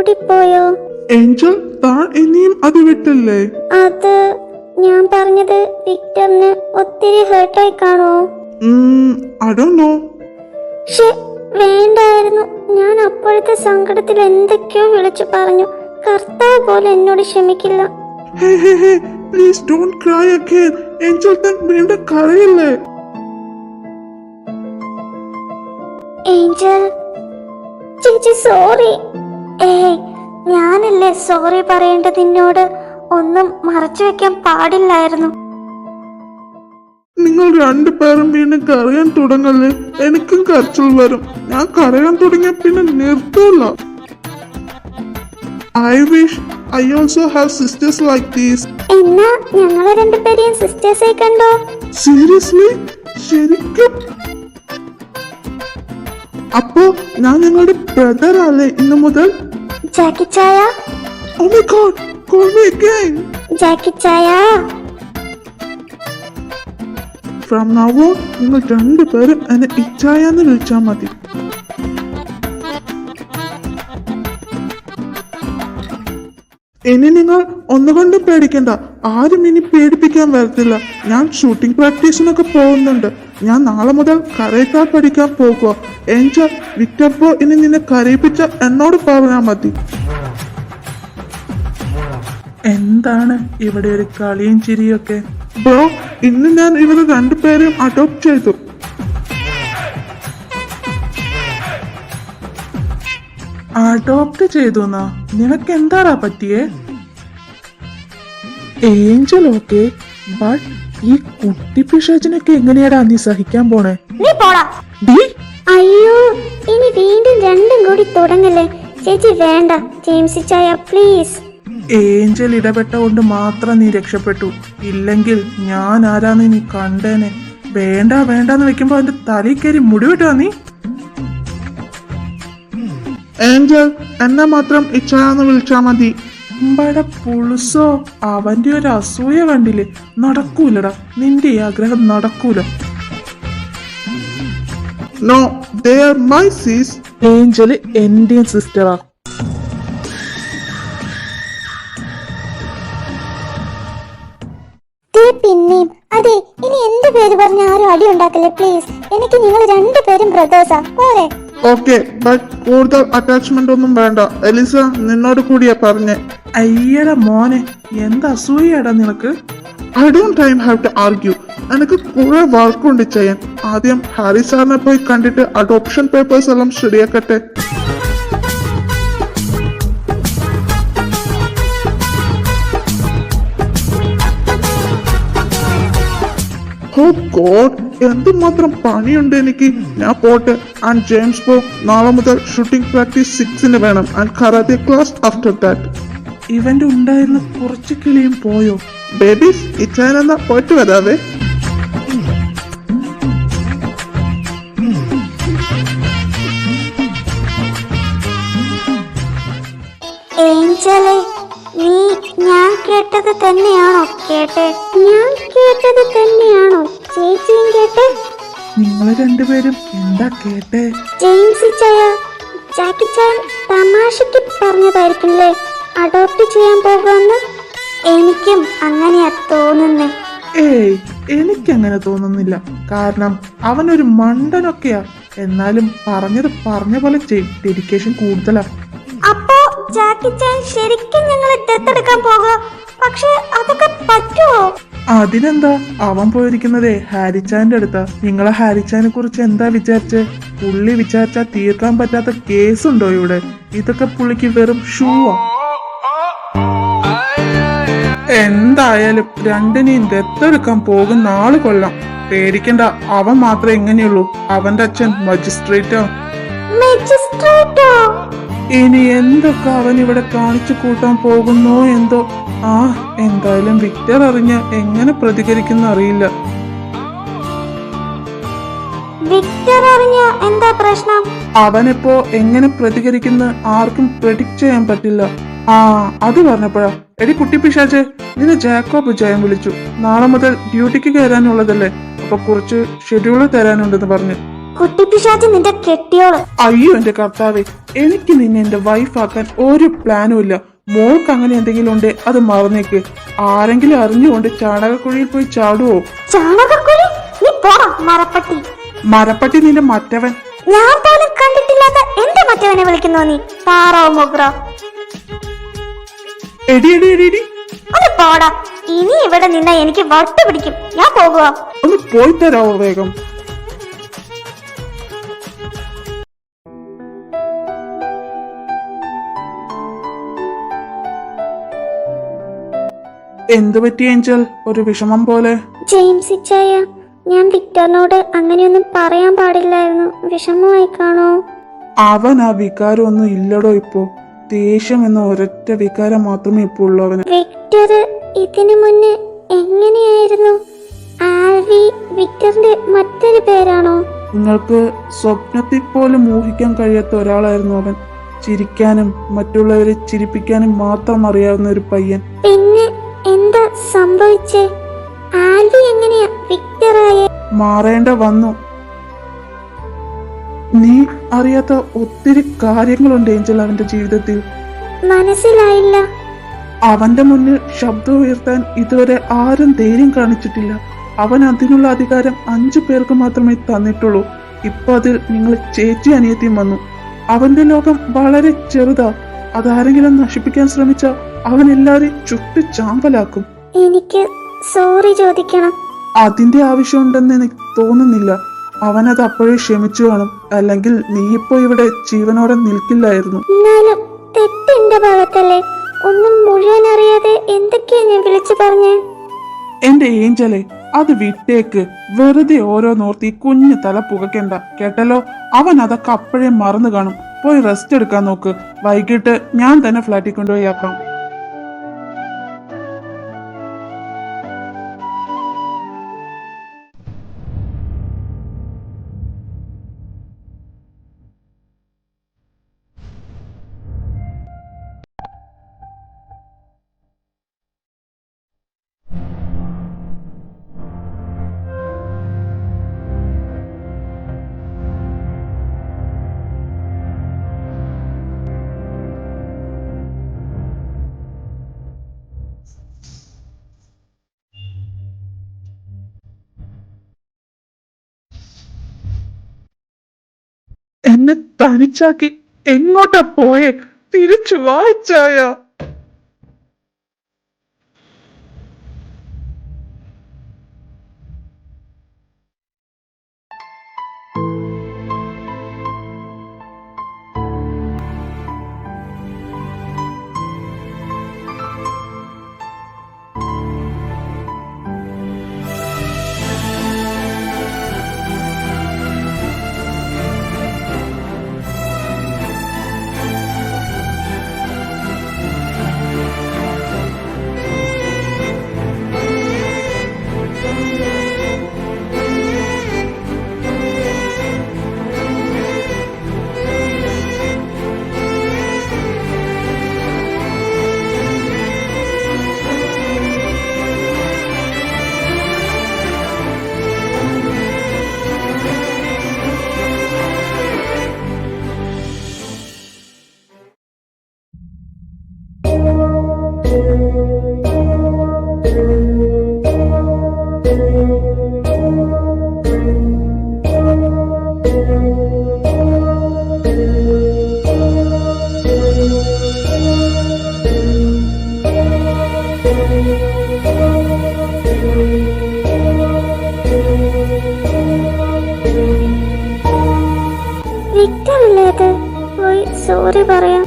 ഓടിപ്പോയോ? Angel, താൻ ഇനിയും അത് വിട്ടില്ലേ? അത് ഞാൻ പറഞ്ഞത് വിക്ടറിന് ഒത്തിരി ഹേർട്ടായി കാണോ? I don't know. വേണ്ടായിരുന്നു. ഞാൻ അപ്പോഴത്തെ സങ്കടത്തിൽ എന്തൊക്കെയോ വിളിച്ചു പറഞ്ഞു. കർത്താവ് പോലെ എന്നോട് ക്ഷമിക്കില്ല. Hey, please don't cry again. Angel, താൻ വീണ്ടും കരയില്ലേ? ഏഞ്ചൽ ചേച്ചി സോറി. ഞാനല്ലേ സോറി പറയേണ്ടത് നിന്നോട്. ഒന്നും മറച്ചു വെക്കാൻ പാടില്ലായിരുന്നു. നിങ്ങൾ രണ്ടുപേരും വീണ്ടും കരയാൻ തുടങ്ങല്ലേ. എനിക്കും കരച്ചിൽ വരും. ഞാൻ കരയാൻ തുടങ്ങിയ പിന്നെ നിർത്തൂല. I wish I also have sisters like these. എന്നാ ഞങ്ങളെ രണ്ടുപേരെയും സിസ്റ്റേഴ്സായി കണ്ടോ? Seriously? ശരിക്കും? അപ്പോ ഞാൻ ഞങ്ങളുടെ ബ്രദർ അല്ലേ ഇന്നു മുതൽ? ജാക്കി ചായ. Oh my God, call me again. ജാക്കി ചായ. From now on, നിങ്ങൾ രണ്ടുപേരും എന്നെ ഇച്ചായാന്ന് വിളിച്ചാൽ മതി. ഇനി നിങ്ങൾ ഒന്നുകൊണ്ടും പേടിക്കണ്ട. ആരും ഇനി പേടിപ്പിക്കാൻ വരത്തില്ല. ഞാൻ ഷൂട്ടിംഗ് പ്രാക്ടീസിനൊക്കെ പോകുന്നുണ്ട്. ഞാൻ നാളെ മുതൽ കരയിക്കാൻ പഠിക്കാൻ പോകുക. ഏഞ്ചൽ, വിക്ടർ ബ്രോ ഇനി നിന്നെ കരയിപ്പിച്ച എന്നോട് പറഞ്ഞാൽ മതി. എന്താണ് ഇവിടെ ഒരു കളിയും ചിരിയൊക്കെ? ബ്രോ, ഇന്ന് ഞാൻ ഇവരെ രണ്ടുപേരും അഡോപ്റ്റ് ചെയ്തു. അഡോപ്റ്റ് ചെയ്തു? നിനക്ക് എന്താടാ പറ്റിയേ? ഏഞ്ചൽ ഓക്കെ, ബട്ട് ഈ കുട്ടി പിശാചിനൊക്കെ എങ്ങനെയാടാ നീ സഹിക്കാൻ പോണേ? അയ്യോ, ഇനി വീണ്ടും രണ്ടും കൂടി തുടങ്ങല്ലേ ചേച്ചി. വേണ്ട ജെയിംസ് ചായ, പ്ലീസ്. ഏഞ്ചൽ ഇടപെട്ട കൊണ്ട് മാത്രം നീ രക്ഷപ്പെട്ടു. ഇല്ലെങ്കിൽ ഞാൻ ആരാന്ന് നീ കണ്ടേനെ. വേണ്ടെന്ന് വെക്കുമ്പോ അതിന്റെ തലയിൽ കയറി മുടിവിട്ടാ നീ. ഏഞ്ചൽ, എന്നെ മാത്രം ഇച്ചാന്ന് വിളിച്ചാ മതി. അമ്പട പുളുസോ, അവന്റെ ഒരു അസൂയ കണ്ടില്ലേ? നടക്കൂലടാ, നിന്റെ ഈ ആഗ്രഹം നടക്കൂല. നോ, ദേ ആർ മൈ സീസ്. ഏഞ്ചൽ എന്റെയും സിസ്റ്ററാ. പിന്നെയും അതെ, ഇനി എന്ത് പേര് പറഞ്ഞ ആരും അടി ഉണ്ടാക്കല്ലേ പ്ലീസ്. എനിക്ക് നിങ്ങൾ രണ്ടുപേരും ബ്രദേഴ്സാ പോരെ? ഓക്കെ, ബട്ട് കൂടുതൽ അറ്റാച്ച്മെന്റ് ഒന്നും വേണ്ട. എലിസ നിന്നോട് കൂടിയാ പറഞ്ഞേ. അയ്യട മോനെ, എന്താ അസൂയടാ നിനക്ക്? I don't time have to argue. എനിക്ക് കുറെ വർക്കുണ്ട് ചെയ്യാൻ. ആദ്യം ഹാരി സാറിനെ പോയി കണ്ടിട്ട് അഡോപ്ഷൻ പേപ്പേഴ്സ് എല്ലാം ശരിയാക്കട്ടെ. Oh God, എന്തുമാത്രം പണിയുണ്ട് എനിക്ക്. ഞാൻ പോട്ടെ. ആൻഡ് ജെയിംസ് ബ്രോ, നാളെ മുതൽ ഷൂട്ടിംഗ് പ്രാക്ടീസ് 6 വേണം. And karate class after that. ഇവന്റെ ഉണ്ടായിരുന്ന കുറച്ച് കിളിയും പോയോ? ബേബീസ്, ഇച്ചാനെന്നാ പോയിട്ട് വരാവേ. ഏഞ്ചലെ, നീ ഞാൻ കേട്ടത് തന്നെയാണോ കേട്ടെ? ഞാൻ കേട്ടത് തന്നെയാണോ ചേച്ചിയും കേട്ടെ? നിങ്ങൾ രണ്ടുപേരും എന്താ കേട്ടെ? ജെയിംസ് ചായ, ജാക്കി ചാൻ തമാശക്ക് പറഞ്ഞതായിരിക്കില്ലേ അഡോപ്റ്റ് ചെയ്യാൻ പോകുമെന്ന്? എനിക്കും അങ്ങനെയാ തോന്നുന്നേ. എനിക്കങ്ങനെ തോന്നുന്നില്ല. കാരണം അവനൊരു മണ്ടനൊക്കെയാ. എന്നാലും പറഞ്ഞത് പറഞ്ഞ പോലെ ഡെഡിക്കേഷൻ കൂടുതലാ. അപ്പോ ജാക്കി ചാൻ ശരിക്കും ഞങ്ങളെ ദത്തെടുക്കാൻ പോകുക? പക്ഷെ അതൊക്കെ പറ്റുമോ? അതിനെന്താ, അവൻ പോയിരിക്കുന്നതേ ഹാരിച്ചാന്റെ അടുത്താ. നിങ്ങളെ ഹാരിച്ചാനെ കുറിച്ച് എന്താ വിചാരിച്ചേ? പുള്ളി വിചാരിച്ചാ തീർക്കാൻ പറ്റാത്ത കേസുണ്ടോ ഇവിടെ? ഇതൊക്കെ പുള്ളിക്ക് വെറും ഷൂവാ. എന്തായാലും രണ്ടിനെയും ദത്തെടുക്കാൻ പോകുന്ന ആള് കൊള്ളാം. പേടിക്കണ്ട, അവൻ മാത്രമേ എങ്ങനെയുള്ളൂ. അവന്റെ അച്ഛൻ മജിസ്ട്രേറ്റോ. ഇനി എന്തൊക്കെ അവൻ ഇവിടെ കാണിച്ചു കൂട്ടാൻ പോകുന്നോ എന്തോ. എന്തായാലും വിക്ടർ അറിഞ്ഞ എങ്ങനെ പ്രതികരിക്കുന്ന അറിയില്ല. വിക്ടർ അറിഞ്ഞ എന്താ പ്രശ്നം? അവനിപ്പോ എങ്ങനെ പ്രതികരിക്കുന്ന ആർക്കും പ്രെഡിക്റ്റ് ചെയ്യാൻ പറ്റില്ല. അത് പറഞ്ഞപ്പോഴാ, എടി കുട്ടി പിശാചെ, നിന്നെ ജാക്കോബ് ജയം വിളിച്ചു. നാളെ മുതൽ ഡ്യൂട്ടിക്ക് കയറാനുള്ളതല്ലേ, അപ്പൊ കുറച്ച് ഷെഡ്യൂള് തരാനുണ്ടെന്ന് പറഞ്ഞു. കുട്ടിപ്പിശാച് നിന്റെ കെട്ടിയോള്. അയ്യോ എന്റെ കർത്താവേ, എനിക്ക് നിന്നെ എന്റെ വൈഫാക്കാൻ ഒരു പ്ലാനും ഇല്ല. മോൾക്ക് അങ്ങനെ എന്തെങ്കിലും ഉണ്ടേ അത് മറന്നേക്ക്. ആരെങ്കിലും അറിഞ്ഞുകൊണ്ട് ചാണകക്കുഴിയിൽ പോയി ചാടുവോ? ചാണകക്കുഴി? നീ പോടാ മരപ്പട്ടി. മരപ്പട്ടി നിന്റെ മറ്റവൻ. ഞാൻ പോലും കണ്ടിട്ടില്ലാത്ത എന്റെ മറ്റവനെ വിളിക്കുന്നോ നീ? താറാവ് മുഗ്ര. എടി എടി എടി എടി, ഒന്ന് പോടാ. ഇനി ഇവിടെ നിന്ന എനിക്ക് വട്ട് പിടിക്കും. ഞാൻ പോകുക. ഒന്ന് പോയി തരാവോ വേഗം? എന്തു പറ്റി ഏഞ്ചൽ? ഒരു വിഷമം പോലെ. ജെയിംസ് ഇച്ചായ, ഞാൻ വിക്ടറിനോട് അങ്ങനെയൊന്നും പറയാൻ പാടില്ലായിരുന്നു. വിഷമമായി കാണോ? അവൻ ആ വികാരം ഒന്നും ഇല്ലടോ ഇപ്പോ. ദേഷ്യം എന്ന ഒരൊറ്റ വികാരം മാത്രമേ ഇപ്പോൾ ഉള്ളൂ അവന്. വിക്ടർ ഇതിനു മുന്നേ എങ്ങനെയായിരുന്നു? ആൽവി വിക്ടറിന്റെ മറ്റൊരു പേരാണോ? നിങ്ങൾക്ക് സ്വപ്നത്തിൽ പോലും ഊഹിക്കാൻ കഴിയാത്ത ഒരാളായിരുന്നു അവൻ. ചിരിക്കാനും മറ്റുള്ളവരെ ചിരിപ്പിക്കാനും മാത്രം അറിയാവുന്ന ഒരു പയ്യൻ. പിന്നെ എന്താ സംഭവിച്ചേ? ആൽവി എങ്ങനെയാ വിക്ടറായേ? മാറേണ്ട വന്നു. നീ അറിയാത്ത ഒത്തിരി കാര്യങ്ങളുണ്ട് ഏഞ്ചൽ അവന്റെ ജീവിതത്തിൽ. മനസ്സിലായില്ല. അവന്റെ മുന്നിൽ ശബ്ദം ഉയർത്താൻ ഇതുവരെ ആരും ധൈര്യം കാണിച്ചിട്ടില്ല. അവൻ അതിനുള്ള അധികാരം 5 പേർക്ക് മാത്രമേ തന്നിട്ടുള്ളൂ. ഇപ്പൊ അതിൽ നിങ്ങൾ ചേച്ചി അനിയത്തിയും വന്നു. അവന്റെ ലോകം വളരെ ചെറുതാ. അതാരെങ്കിലും നശിപ്പിക്കാൻ ശ്രമിച്ച അവൻ എല്ലാരെയും ചുട്ടു ചാമ്പലാക്കും. എനിക്ക് സോറി ചോദിക്കണം. അതിന്റെ ആവശ്യമുണ്ടെന്ന് എനിക്ക് തോന്നുന്നില്ല. അവനത് അപ്പോഴേ ക്ഷമിച്ചു കാണും. അല്ലെങ്കിൽ നീ ഇപ്പോ ഇവിടെ ജീവനോടെ നിൽക്കില്ലായിരുന്നു. എന്നാലും തെറ്റെന്റെ ഭാഗത്തല്ലേ? ഒന്നും മുഴുവൻ അറിയാതെ എന്തൊക്കെയാ ഞാൻ വിളിച്ചു പറഞ്ഞേ? എന്റെ ഏഞ്ചലെ, അത് വിട്ടേക്ക്. വെറുതെ ഓരോന്നോർത്തി കുഞ്ഞു തല പുകയ്ക്കണ്ട, കേട്ടല്ലോ? അവൻ അതൊക്കെ അപ്പോഴേ മറന്നു കാണും. പോയി റെസ്റ്റ് എടുക്കാൻ നോക്ക്. വൈകിട്ട് ഞാൻ തന്നെ ഫ്ലാറ്റിൽ കൊണ്ടുപോയി ആക്കാം. എന്നെ തനിച്ചാക്കി എങ്ങോട്ടാ പോയേ? തിരിച്ചു വായിച്ചായ. വിക്ടർ അല്ലേ അത്? പോയി സോറി പറയാം.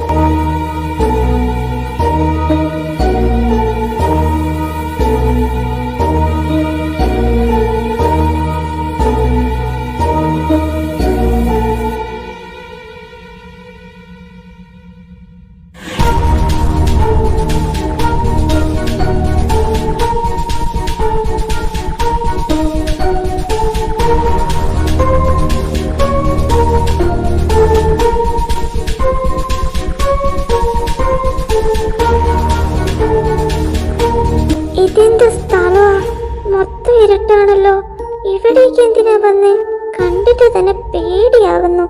ഇതെന്ത് സ്ഥലമാ? മൊത്തം ഇരുട്ടാണല്ലോ. ഇവിടേക്ക് എന്തിനാ വന്നേ? കണ്ടിട്ട് തന്നെ പേടിയാകുന്നു.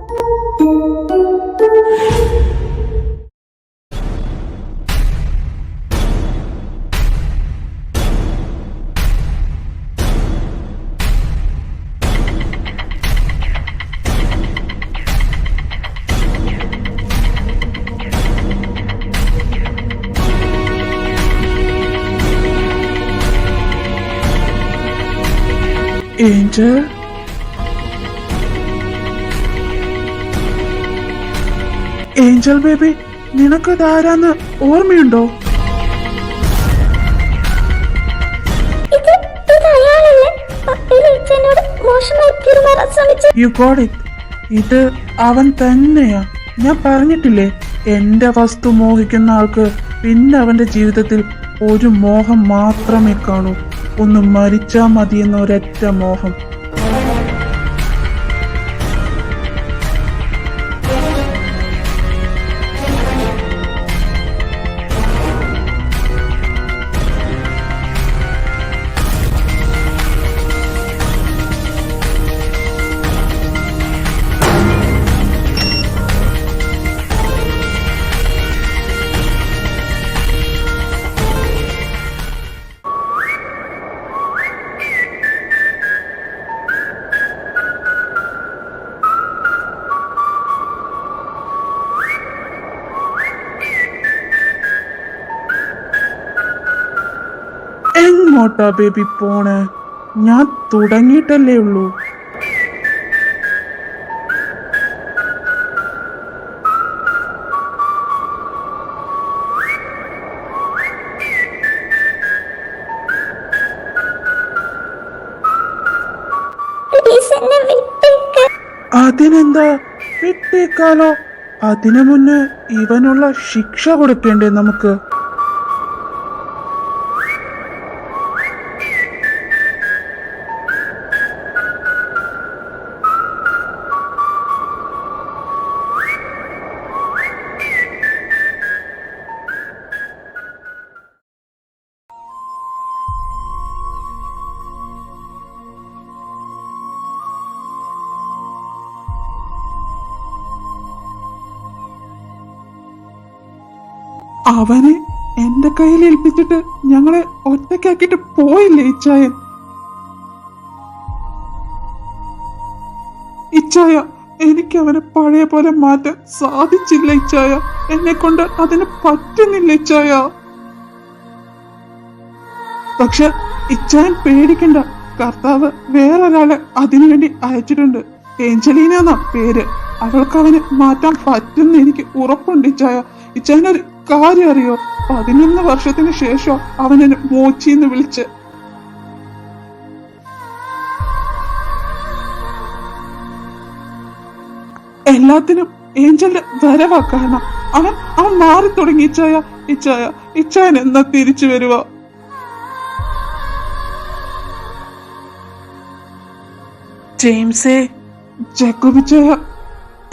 ഏഞ്ചൽ, ഏഞ്ചൽ ബേബി, നിനക്കതാരാന്ന് ഓർമ്മയുണ്ടോ? You got it. ഇത് അവൻ തന്നെയാ. ഞാൻ പറഞ്ഞിട്ടില്ലേ, എന്റെ വസ്തു മോഹിക്കുന്ന ആൾക്ക് പിന്നെ അവന്റെ ജീവിതത്തിൽ ഒരു മോഹം മാത്രമേ കാണൂ. ഒന്ന് മരിച്ചാ മതിയെന്ന ഒരൊറ്റ മോഹം. എങ്ങോട്ടാ ബേബി പോണേ? ഞാൻ തുടങ്ങിയിട്ടല്ലേ ഉള്ളൂ. അതിനെന്താ, വിട്ടേക്കാലോ. അതിനു മുന്നേ ഇവനുള്ള ശിക്ഷ കൊടുക്കേണ്ടേ നമുക്ക്? അവനെ എന്റെ കയ്യിൽ ഏൽപ്പിച്ചിട്ട് ഞങ്ങളെ ഒറ്റയ്ക്കാക്കിട്ട് പോയില്ലേ ഇച്ചായൻ? ഇച്ചായ, എനിക്ക് അവനെ പഴയ പോലെ മാറ്റാൻ സാധിച്ചില്ല ഇച്ചായ. എന്നെ കൊണ്ട് അതിന് പറ്റുന്നില്ല ഇച്ചായ. പക്ഷെ ഇച്ചായൻ പേടിക്കണ്ട, കർത്താവ് വേറൊരാളെ അതിനുവേണ്ടി അയച്ചിട്ടുണ്ട്. ഏഞ്ചലീന എന്നാ പേര്. അവൾക്ക് അവനെ മാറ്റാൻ പറ്റുന്ന എനിക്ക് ഉറപ്പുണ്ട് ഇച്ചായ. ഇച്ചായനൊരു കാര്യം അറിയോ? 11 വർഷത്തിന് ശേഷം അവനെന്നെ മോച്ചിന്ന് വിളിച്ച്. എല്ലാത്തിനും ഏഞ്ചലിന്റെ വരവാ കാരണം. അവൻ മാറി തുടങ്ങി ഇച്ചായ. ഇച്ചായൻ എന്നാ തിരിച്ചു വരുക? ജെയിംസേ, ജക്കോബിച്ചായ,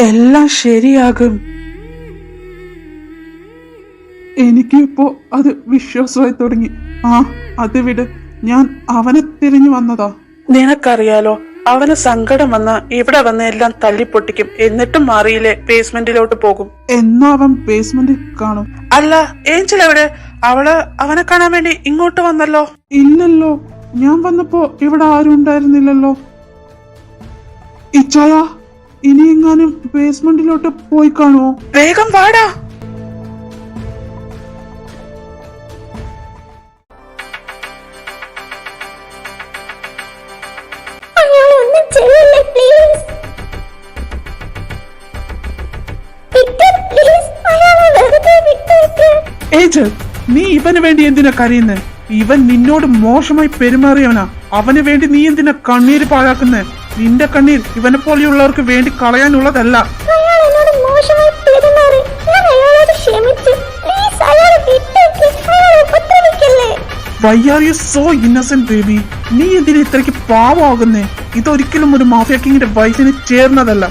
എല്ലാം ശരിയാകും. എനിക്കിപ്പോ അത് വിശ്വാസമായി തുടങ്ങി. അത് വിട്, ഞാൻ അവനെ തിരിഞ്ഞു വന്നതാ. നിനക്കറിയാലോ, അവന് സങ്കടം വന്ന ഇവിടെ വന്ന് എല്ലാം തല്ലിപ്പൊട്ടിക്കും. എന്നിട്ടും മാറിയില്ലേ ബേസ്മെന്റിലോട്ട് പോകും. എന്നാ അവൻ ബേസ്മെന്റിൽ കാണും. അല്ല, ഏഞ്ചൽ എവിടെ? അവനെ കാണാൻ വേണ്ടി ഇങ്ങോട്ട് വന്നല്ലോ. ഇല്ലല്ലോ, ഞാൻ വന്നപ്പോ ഇവിടെ ആരും ഉണ്ടായിരുന്നില്ലല്ലോ. ഇച്ചായ, ഇനി എങ്ങാനും ബേസ്മെന്റിലോട്ട് പോയി കാണുമോ? വേഗം വാടാ. ഏഞ്ചൽ, നീ ഇവന് വേണ്ടി എന്തിനാ കരയുന്നേ? ഇവൻ നിന്നോട് മോശമായി പെരുമാറിയവനാ. അവന് വേണ്ടി നീ എന്തിനാ കണ്ണീര് പാഴാക്കുന്നേ? നിന്റെ കണ്ണീർ ഇവനെ പോലെയുള്ളവർക്ക് വേണ്ടി കളയാനുള്ളതല്ല. Why are you so innocent, baby? നീ എന്തിനാ ഇത്രയ്ക്ക് പാവമാകുന്നേ? ഇതൊരിക്കലും ഒരു മാഫിയ കിങ്ങിന്റെ വൈഫിന് ചേർന്നതല്ല.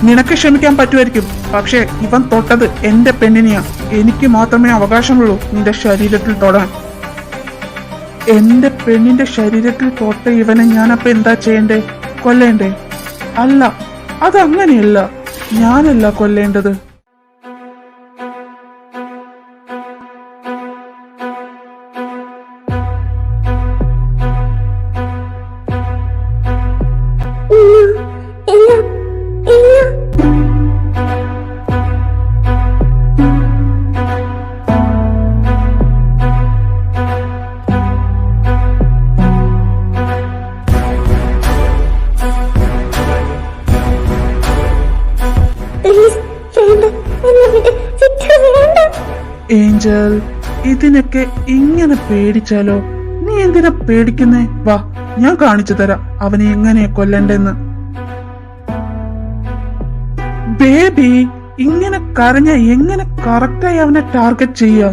നിനക്ക് ക്ഷമിക്കാൻ പറ്റുമായിരിക്കും, പക്ഷെ ഇവൻ തൊട്ടത് എന്റെ പെണ്ണിനെയാ. എനിക്ക് മാത്രമേ അവകാശമുള്ളൂ നിന്റെ ശരീരത്തിൽ തൊടാൻ. എന്റെ പെണ്ണിന്റെ ശരീരത്തിൽ തൊട്ട ഇവനെ ഞാനപ്പൊ എന്താ ചെയ്യണ്ടേ? കൊല്ലേണ്ടേ? അല്ല, അതങ്ങനെയല്ല. ഞാനല്ല കൊല്ലേണ്ടത്. ഇല്ല, ഇല്ല. പ്ലീസ് വേണ്ട, എന്നെ വിട്, വിക്ടർ വേണ്ട. ഏഞ്ചൽ, ഇതിനൊക്കെ ഇങ്ങനെ പേടിച്ചാലോ? നീ എന്തിനാ പേടിക്കുന്നേ? വാ, ഞാൻ കാണിച്ചു തരാം അവനെ എങ്ങനെയാ കൊല്ലണ്ടെന്ന്. ബേബി, ഇങ്ങനെ കരഞ്ഞ എങ്ങനെ കറക്റ്റായി അവനെ ടാർഗറ്റ് ചെയ്യാ?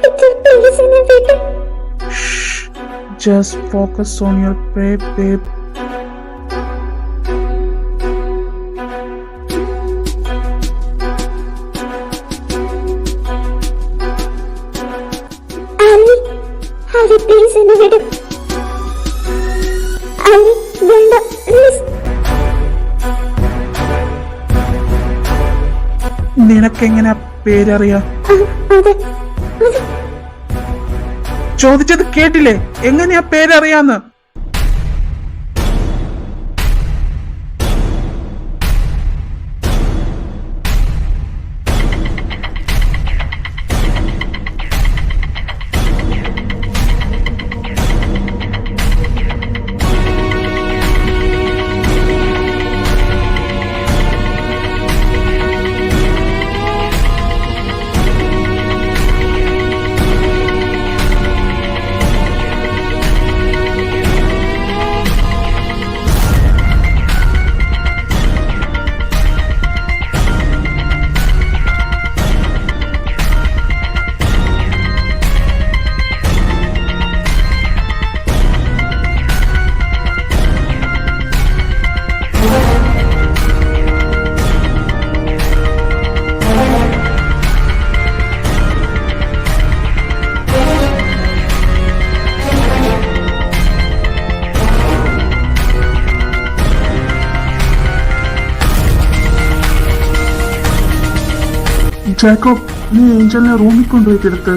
വിക്ടർ പ്ലീസ് എന്നെ വിട്. Just focus on your prey, babe. Ali, Ali please എന്നെ വിട്. ആലി വേണ്ട, പ്ലീസ്. നിനക്കെങ്ങനെ പേരറിയാ? അത് ചോദിച്ചത് കേട്ടില്ലേ? എങ്ങനെയാ പേരറിയാന്ന്? ജാക്കോബ്, നീ ഏഞ്ചലിനെ റൂമിൽ കൊണ്ടുപോയി കിടത്ത്.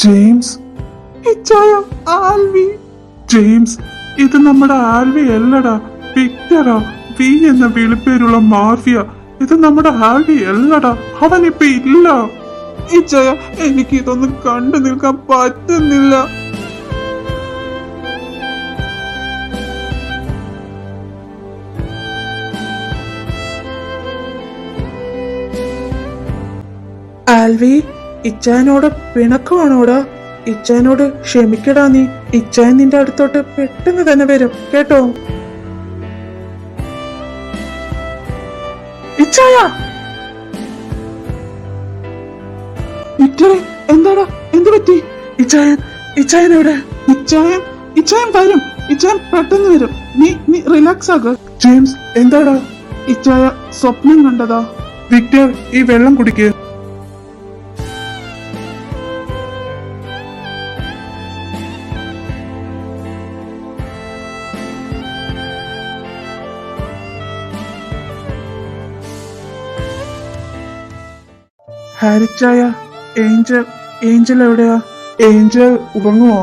ജെയിംസ്, ഇച്ചായ, ആൽവി. ജെയിംസ്, ഇത് നമ്മുടെ ആൽവി അല്ലടാ, വിക്ടറാ. വി എന്ന വിളിപ്പേരുള്ള മാഫിയ. ഇത് നമ്മുടെ ആൽവി അല്ലടാ, അവനിപ്പ ഇല്ല. ഇച്ചായ, എനിക്ക് ഇതൊന്നും കണ്ടു നിൽക്കാൻ പറ്റുന്നില്ല. ആൽവി, ഇച്ചായനോട് പിണക്കമാണോടാ? ഇച്ചായനോട് ക്ഷമിക്കടാ നീ. ഇച്ചായൻ നിന്റെ അടുത്തോട്ട് പെട്ടെന്ന് തന്നെ വരും കേട്ടോ. ഇച്ചായ! വിക്ടറെ, എന്താടാ? എന്ത് പറ്റി? ഇച്ചായൻ എവിടെ? ഇച്ചായൻ വരും. ഇച്ചായൻ പെട്ടെന്ന് വരും. നീ റിലാക്സ് ആക. ജെയിംസ്, എന്താടാ? ഇച്ചായ സ്വപ്നം കണ്ടതാ. വിക്ടർ, ഈ വെള്ളം കുടിക്കുക. ഹാരിച്ചായ, ഏഞ്ചൽ എവിടെയാ? ഏഞ്ചൽ ഉറങ്ങുവോ?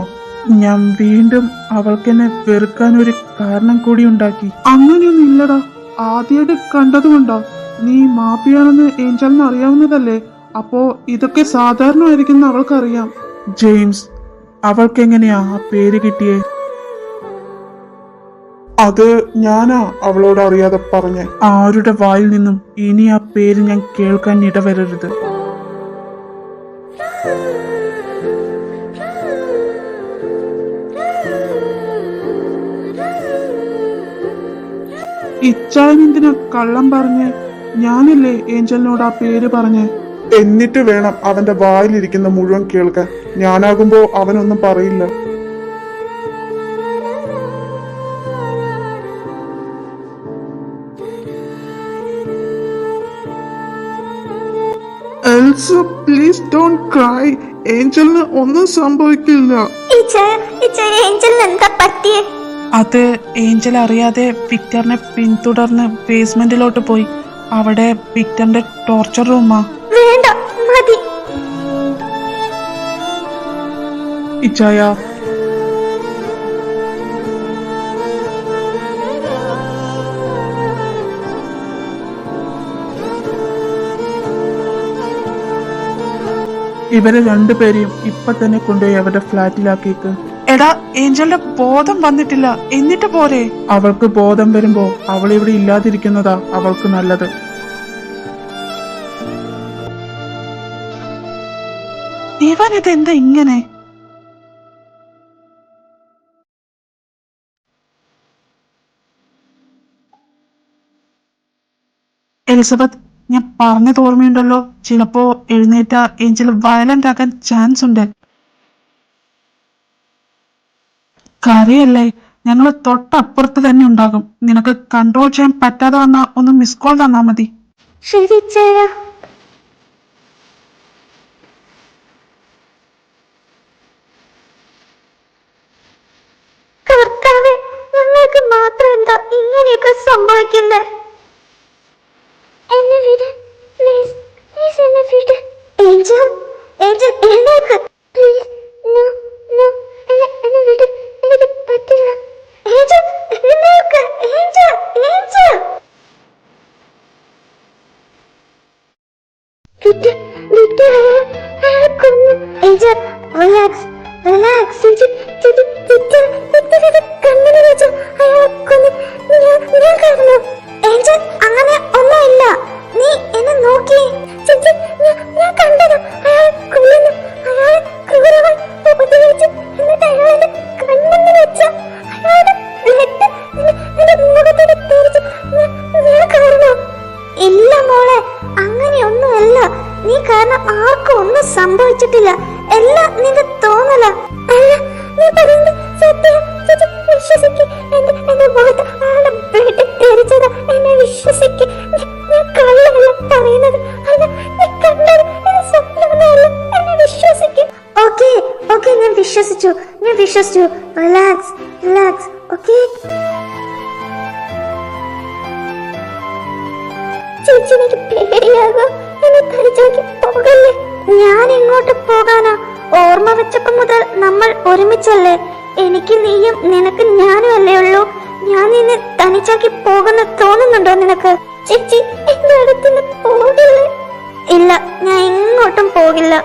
ഞാൻ വീണ്ടും അവൾക്കെന്നെ വെറുക്കാൻ ഒരു കാരണം കൂടി ഉണ്ടാക്കി. അങ്ങനെയൊന്നും ഇല്ലടാ, ആദ്യമായിട്ട് കണ്ടതുകൊണ്ടാ. നീ മാഫിയാണെന്ന് ഏഞ്ചലിന് അറിയാവുന്നതല്ലേ? അപ്പോ ഇതൊക്കെ സാധാരണമായിരിക്കും അവൾക്കറിയാം. ജെയിംസ്, അവൾക്ക് എങ്ങനെയാ ആ പേര് കിട്ടിയേ? അത് ഞാനാ അവളോട് അറിയാതെ പറഞ്ഞ. ആരുടെ വായിൽ നിന്നും ഇനി ആ പേര് ഞാൻ കേൾക്കാൻ ഇടവരരുത്. ഇച്ചായൻ എന്തിനാ കള്ളം പറഞ്ഞേ? ഞാനല്ലേ ഏഞ്ചലിനോട് ആ പേര് പറഞ്ഞേ. എന്നിട്ട് വേണം അവന്റെ വായിലിരിക്കുന്ന മുഴുവൻ കേൾക്കാൻ. ഞാനാകുമ്പോ അവനൊന്നും പറയില്ല. Elsa please don't cry. ഏഞ്ചലിന് ഒന്നും സംഭവിക്കില്ല. ഏഞ്ചലിന് എന്താ പറ്റിയേ? അത് ഏഞ്ചൽ അറിയാതെ വിക്ടറിനെ പിന്തുടർന്ന് ബേസ്മെന്റിലോട്ട് പോയി. അവിടെ വിക്ടറിന്റെ ടോർച്ചർ റൂമാ. വേണ്ട, മതി. ഇച്ചായ, ഇവരെ രണ്ടുപേരെയും ഇപ്പൊ തന്നെ കൊണ്ടുപോയി അവരുടെ ഫ്ലാറ്റിലാക്കിയേക്ക്. എടാ, ഏഞ്ചലിന്റെ ബോധം വന്നിട്ടില്ല, എന്നിട്ട് പോരെ? അവൾക്ക് ബോധം വരുമ്പോ അവൾ ഇവിടെ ഇല്ലാതിരിക്കുന്നതാ അവൾക്ക് നല്ലത്. ഇവനിത് എന്താ ഇങ്ങനെ? എലിസബത്ത്, ഞാൻ പറഞ്ഞത് ഓർമ്മയുണ്ടല്ലോ, ചിലപ്പോ എഴുന്നേറ്റ ഏഞ്ചൽ വയലന്റ് ആകാൻ ചാൻസ് ഉണ്ട്. കരയല്ലേ, ഞങ്ങൾ തൊട്ടപ്പുറത്ത് തന്നെ ഉണ്ടാകും. നിനക്ക് കൺട്രോൾ ചെയ്യാൻ പറ്റാതെ വന്നാ ഒന്ന് മിസ് കോൾ തന്നാ മതി. ശരി ചായ. കർത്താവേ, ഞങ്ങൾക്ക് മാത്രം എന്താ ഇങ്ങനെയൊക്കെ സംഭവിക്കുന്നേ? എന്നെ വിട്, പ്ലീസ്, പ്ലീസ് എന്നെ വിട്. ഏഞ്ചൽ, ഏഞ്ചൽ എഴുന്നേൽക്ക്, പ്ലീസ്. നോ, നോ, എന്നെ വിട്, എനിക്ക് പറ്റില്ല. ഏഞ്ചൽ എഴുന്നേൽക്ക്, ഏഞ്ചൽ, ഏഞ്ചൽ. വിക്ടർ, വിക്ടർ അയാളെ കൊന്നു. Angel, relax, relax. Victor, Victor ഇത് കണ്ണിന് വെച്ചു അയാളെ കൊന്നു. ഞാൻ കാരണം. ഏഞ്ചൽ, അങ്ങനെ ഒന്നുമില്ല. നീ എന്നെ നോക്കി. ഞാൻ കണ്ടത് അയാൾ കൊല്ലുന്നു. അയാളെ ക്രൂരമായി ഉപദ്രവിച്ചു. എന്നിട്ട് അയാളെ കണ്ണിന് വെച്ച അയാളുടെ ബ്ലഡ് എന്റെ മുഖത്തോട് തെറിച്ചു. ഞാൻ കാരണം. ഇല്ല മോളെ, അങ്ങനെയൊന്നുമല്ല. നീ കാരണം ആർക്കും ഒന്നും സംഭവിച്ചിട്ടില്ല. എല്ലാം നിന്റെ തോന്നല. അല്ല, നീ പറയുന്നത് സത്യം. വിശ്വസിക്ക്. എന്റെ മുഖത്ത് ആളുടെ ബ്ലഡ് തെറിച്ചത്. എന്നെ വിശ്വസിക്ക്. ഞാൻ കള്ളമല്ല പറയുന്നത്. അല്ല, നീ കണ്ടത് സ്വപ്നമൊന്നുമല്ല. എന്നെ വിശ്വസിക്ക്. ഓക്കെ, ഓക്കെ, ഞാൻ വിശ്വസിച്ചു. Relax, relax. ഓക്കെ ചേച്ചി, എനിക്ക് പേടിയാകും. എന്നെ തനിച്ചാക്കി പോകല്ലേ. ഞാൻ എങ്ങോട്ട് പോകാനാ? ഓർമ്മ വെച്ചപ്പോ മുതൽ നമ്മൾ ഒരുമിച്ചല്ലേ? എനിക്ക് നീയും നിനക്ക് ഞാനും അല്ലേ ഉള്ളൂ. ഞാൻ നിന്നെ തനിച്ചാക്കി പോകുന്ന തോന്നുന്നുണ്ടോ നിനക്ക്? ചേച്ചി, എന്റെ അടുത്തുനിന്ന് പോകില്ലേ? ഇല്ല, ഞാൻ എങ്ങോട്ടും പോകില്ല.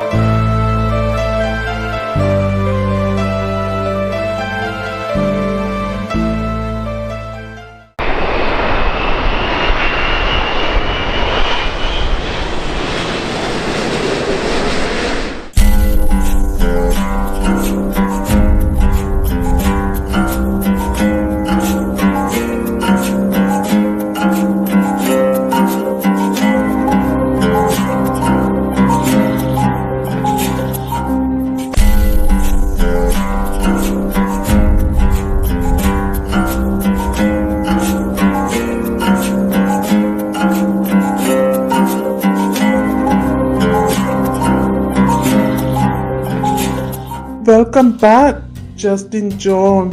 Welcome back Justin John.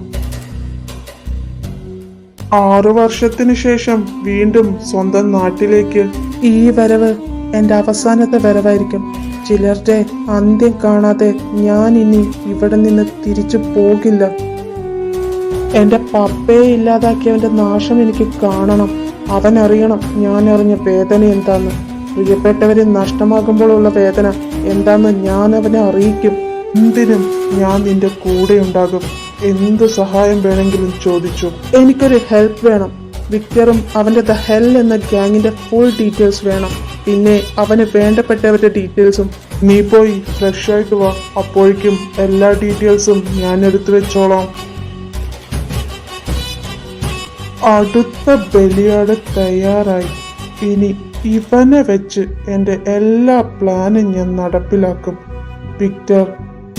6 വർഷത്തിന് ശേഷം വീണ്ടും സ്വന്തം നാട്ടിലേക്ക്. ഈ വരവ് എന്റെ അവസാനത്തെ വരവായിരിക്കും. ചിലരുടെ അന്ത്യം കാണാതെ ഞാൻ ഇനി ഇവിടെ നിന്ന് തിരിച്ചു പോകില്ല. എന്റെ പപ്പയെ ഇല്ലാതാക്കിയവന്റെ നാശം എനിക്ക് കാണണം. അവനറിയണം ഞാൻ അറിഞ്ഞ വേദന എന്താന്ന്. പ്രിയപ്പെട്ടവരെ നഷ്ടമാകുമ്പോഴുള്ള വേദന എന്താന്ന് ഞാൻ അവനെ അറിയിക്കും. എന്തിനും ഞാൻ നിന്റെ കൂടെ ഉണ്ടാകും. എന്ത് സഹായം വേണമെങ്കിലും ചോദിച്ചു. എനിക്കൊരു ഹെൽപ്പ് വേണം. വിക്ടറും അവന്റെ ദ ഹെൽ എന്ന ഗ്യാങ്ങിന്റെ ഫുൾ ഡീറ്റെയിൽസ് വേണം. പിന്നെ അവന് വേണ്ടപ്പെട്ടവരുടെ ഡീറ്റെയിൽസും. നീ പോയി ഫ്രഷ് ആയിട്ട് വാ. അപ്പോഴേക്കും എല്ലാ ഡീറ്റെയിൽസും ഞാൻ എടുത്തു വെച്ചോളാം. അടുത്ത ബലിയാട് തയ്യാറായി. ഇനി ഇവനെ വെച്ച് എന്റെ എല്ലാ പ്ലാനും ഞാൻ നടപ്പിലാക്കും. വിക്ടർ,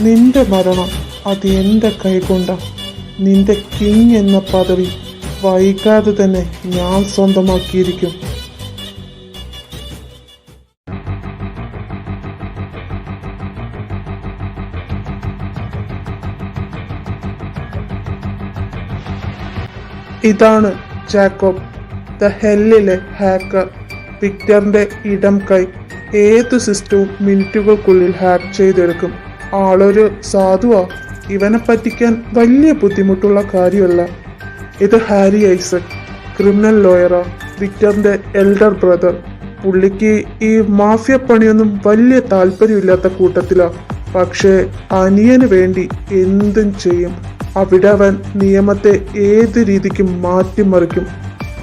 നിന്റെ മരണം അത് എന്റെ കൈകൊണ്ട. നിന്റെ കിങ് എന്ന പദവി വൈകാതെ തന്നെ ഞാൻ സ്വന്തമാക്കിയിരിക്കും. ഇതാണ് ജാക്കോബ്, ദ ഹെല്ലിലെ ഹാക്കർ. വിക്ടറിന്റെ ഇടം കൈ. ഏത് സിസ്റ്റവും മിനിറ്റുകൾക്കുള്ളിൽ ഹാക്ക് ചെയ്തെടുക്കും. ആളൊരു സാധുവാ. ഇവനെ പറ്റിക്കാൻ വലിയ ബുദ്ധിമുട്ടുള്ള കാര്യമല്ല. ഇത് ഹാരി ഐസക്, ക്രിമിനൽ ലോയറാ, വിക്ടറിന്റെ എൽഡർ ബ്രദർ. പുള്ളിക്ക് ഈ മാഫിയ പണിയൊന്നും വലിയ താല്പര്യമില്ലാത്ത കൂട്ടത്തിലാ. പക്ഷേ അനിയന് വേണ്ടി എന്തും ചെയ്യും. അവിടെ അവൻ നിയമത്തെ ഏത് രീതിക്കും മാറ്റിമറിക്കും.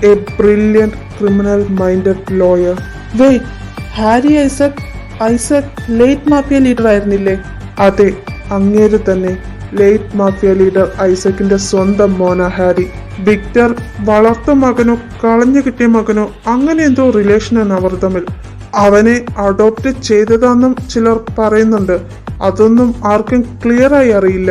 A brilliant criminal minded lawyer. Wait, Harry Isaac late mafia leader ആയിരുന്നില്ലേ? അതെ, അങ്ങേര് തന്നെ. ലേറ്റ് മാഫിയ ലീഡർ ഐസക്കിന്റെ സ്വന്തം മോന ഹാരി. വിക്ടർ വളർത്ത മകനോ കളഞ്ഞു കിട്ടിയ മകനോ അങ്ങനെ എന്തോ റിലേഷനാണ് അവർ തമ്മിൽ. അവനെ അഡോപ്റ്റ് ചെയ്തതാണെന്നും ചിലർ പറയുന്നുണ്ട്. അതൊന്നും ആർക്കും ക്ലിയറായി അറിയില്ല.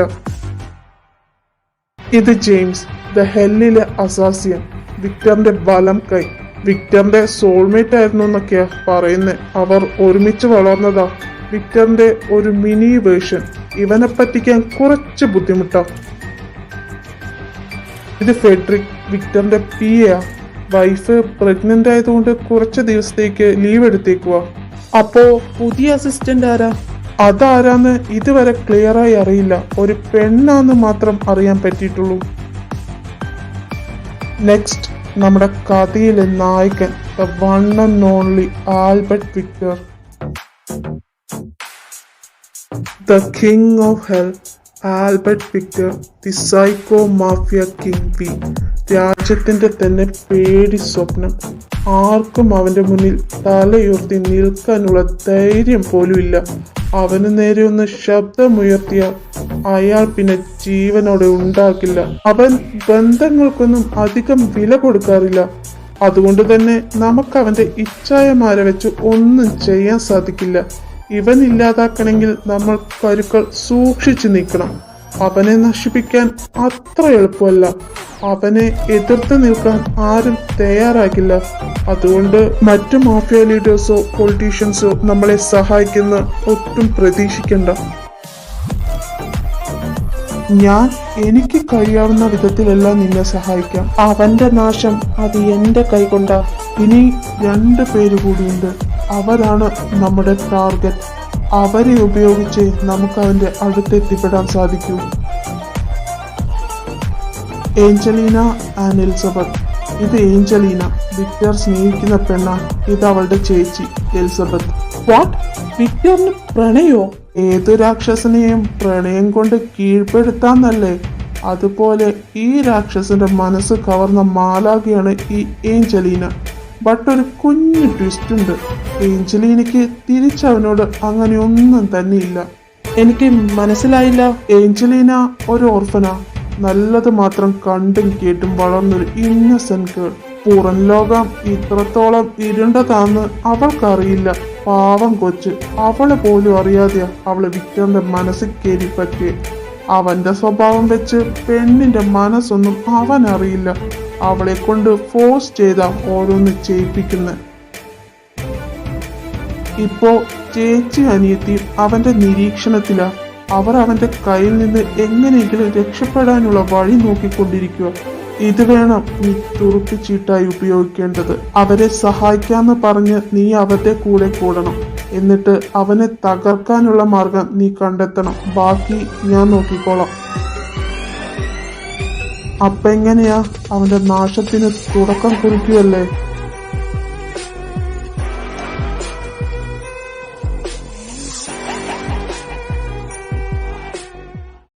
ഇത് ജെയിംസ്, ദ ഹെല്ലിലെ അസാസിയൻ, വിക്ടറിന്റെ വലം കൈ. വിക്ടറിന്റെ സോൾമേറ്റ് ആയിരുന്നു എന്നൊക്കെയാ പറയുന്നത്. അവർ ഒരുമിച്ച് വളർന്നതാ. വിക്ടറിന്റെ ഒരു മിനി വേർഷൻ. ഇവനെ പറ്റിക്കാൻ കുറച്ച് ബുദ്ധിമുട്ടാ. ഇത് ഫെഡറിക്, വിക്ടറിന്റെ പിഎയാ. വൈഫ് പ്രഗ്നന്റ് ആയതുകൊണ്ട് കുറച്ച് ദിവസത്തേക്ക് ലീവ് എടുത്തേക്കുവാ. അപ്പോ പുതിയ അസിസ്റ്റന്റ് ആരാ? അതാരാന്ന് ഇതുവരെ ക്ലിയറായി അറിയില്ല. ഒരു പെണ്ണാന്ന് മാത്രം അറിയാൻ പറ്റിയിട്ടുള്ളൂ. നെക്സ്റ്റ്, നമ്മുടെ കഥയിലെ നായകൻ, the one and only Albert Victor, the king of hell. Albert Victor, the psycho mafia king P. രാജ്യത്തിന്റെ തന്നെ പേടി സ്വപ്നം. ആർക്കും അവന്റെ മുന്നിൽ തലയുയർത്തി നിൽക്കാനുള്ള ധൈര്യം പോലും ഇല്ല. അവന് നേരെ ഒന്ന് ശബ്ദമുയർത്തിയ അയാൾ പിന്നെ ജീവനോടെ ഉണ്ടാക്കില്ല. അവൻ ബന്ധങ്ങൾക്കൊന്നും അധികം വില കൊടുക്കാറില്ല. അതുകൊണ്ട് തന്നെ നമുക്ക് അവന്റെ ഇച്ഛായമാരെ വെച്ച് ഒന്നും ചെയ്യാൻ സാധിക്കില്ല. ഇവൻ ഇല്ലാതാക്കണമെങ്കിൽ നമ്മൾ കരുക്കൾ സൂക്ഷിച്ചു നിൽക്കണം. അവനെ നശിപ്പിക്കാൻ അത്ര എളുപ്പമല്ല. അവനെ എതിർത്ത് നിൽക്കാൻ ആരും തയ്യാറാകില്ല. അതുകൊണ്ട് മറ്റു മാഫിയ ലീഡേഴ്സോ പൊളിറ്റീഷ്യൻസോ നമ്മളെ സഹായിക്കുന്ന ഒട്ടും പ്രതീക്ഷിക്കണ്ട. ഞാൻ എനിക്ക് കഴിയാവുന്ന വിധത്തിലെല്ലാം നിന്നെ സഹായിക്കാം. അവന്റെ നാശം അത് എന്റെ കൈകൊണ്ടാ. ഇനി 2 പേര് കൂടിയുണ്ട്. അവരാണ് നമ്മുടെ ടാർഗറ്റ്. അവരെ ഉപയോഗിച്ച് നമുക്ക് അവന്റെ അടുത്തെത്തിപ്പെടാൻ സാധിക്കൂ. Angelina and Elizabeth. ഇത് ഏഞ്ചലീന, വിക്ടർ സ്നേഹിക്കുന്ന പെണ്ണ. ഇത് അവളുടെ ചേച്ചി എലിസബത്ത്. വാട്ട്? വിക്ടറിന് പ്രണയോ? ഏതു രാക്ഷസനെയും പ്രണയം കൊണ്ട് കീഴ്പ്പെടുത്താന്നല്ലേ? അതുപോലെ ഈ രാക്ഷസന്റെ മനസ്സ് കവർന്ന മാലാഖയാണ് ഈ ഏഞ്ചലീന. ബട്ട് ഒരു കുഞ്ഞു ട്വിസ്റ്റ് ഉണ്ട്. ഏഞ്ചലീനയ്ക്ക് തിരിച്ചവനോട് അങ്ങനെ ഒന്നും തന്നെയില്ല. എനിക്ക് മനസ്സിലായില്ല. ഏഞ്ചലീന ഒരു ഓർഫനാ. നല്ലത് മാത്രം കണ്ടും കേട്ടും വളർന്നൊരു ഇന്നസെന്റ് ഗേൾ. പുറം ലോകം ഇത്രത്തോളം ഇരുണ്ടതാന്ന് അവൾക്കറിയില്ല. പാവം കൊച്ച്. അവളെ പോലും അറിയാതെയാ അവള് വിക്ടറിന്റെ മനസ്സിൽ കയറി പറ്റിയ. അവന്റെ സ്വഭാവം വെച്ച് പെണ്ണിന്റെ മനസ്സൊന്നും അവൻ അറിയില്ല. അവളെ കൊണ്ട് ഫോഴ്സ് ചെയ്താ ഓരോന്ന് ചെയ്യിപ്പിക്കുന്ന. ഇപ്പോ ചേച്ചി അനിയത്തിയും അവന്റെ നിരീക്ഷണത്തിലാ. അവർ അവന്റെ കയ്യിൽ നിന്ന് എങ്ങനെയെങ്കിലും രക്ഷപ്പെടാനുള്ള വഴി നോക്കിക്കൊണ്ടിരിക്കുക. ഇത് വേണം നീ തുറുപ്പിച്ചീട്ടായി ഉപയോഗിക്കേണ്ടത്. അവരെ സഹായിക്കാന്ന് പറഞ്ഞ് നീ അവരുടെ കൂടെ കൂടണം. എന്നിട്ട് അവനെ തകർക്കാനുള്ള മാർഗം നീ കണ്ടെത്തണം. ബാക്കി ഞാൻ നോക്കിക്കോളാം. അപ്പൊ എങ്ങനെയാ? അവന്റെ നാശത്തിന് തുടക്കം കുറിക്കുകയല്ലേ?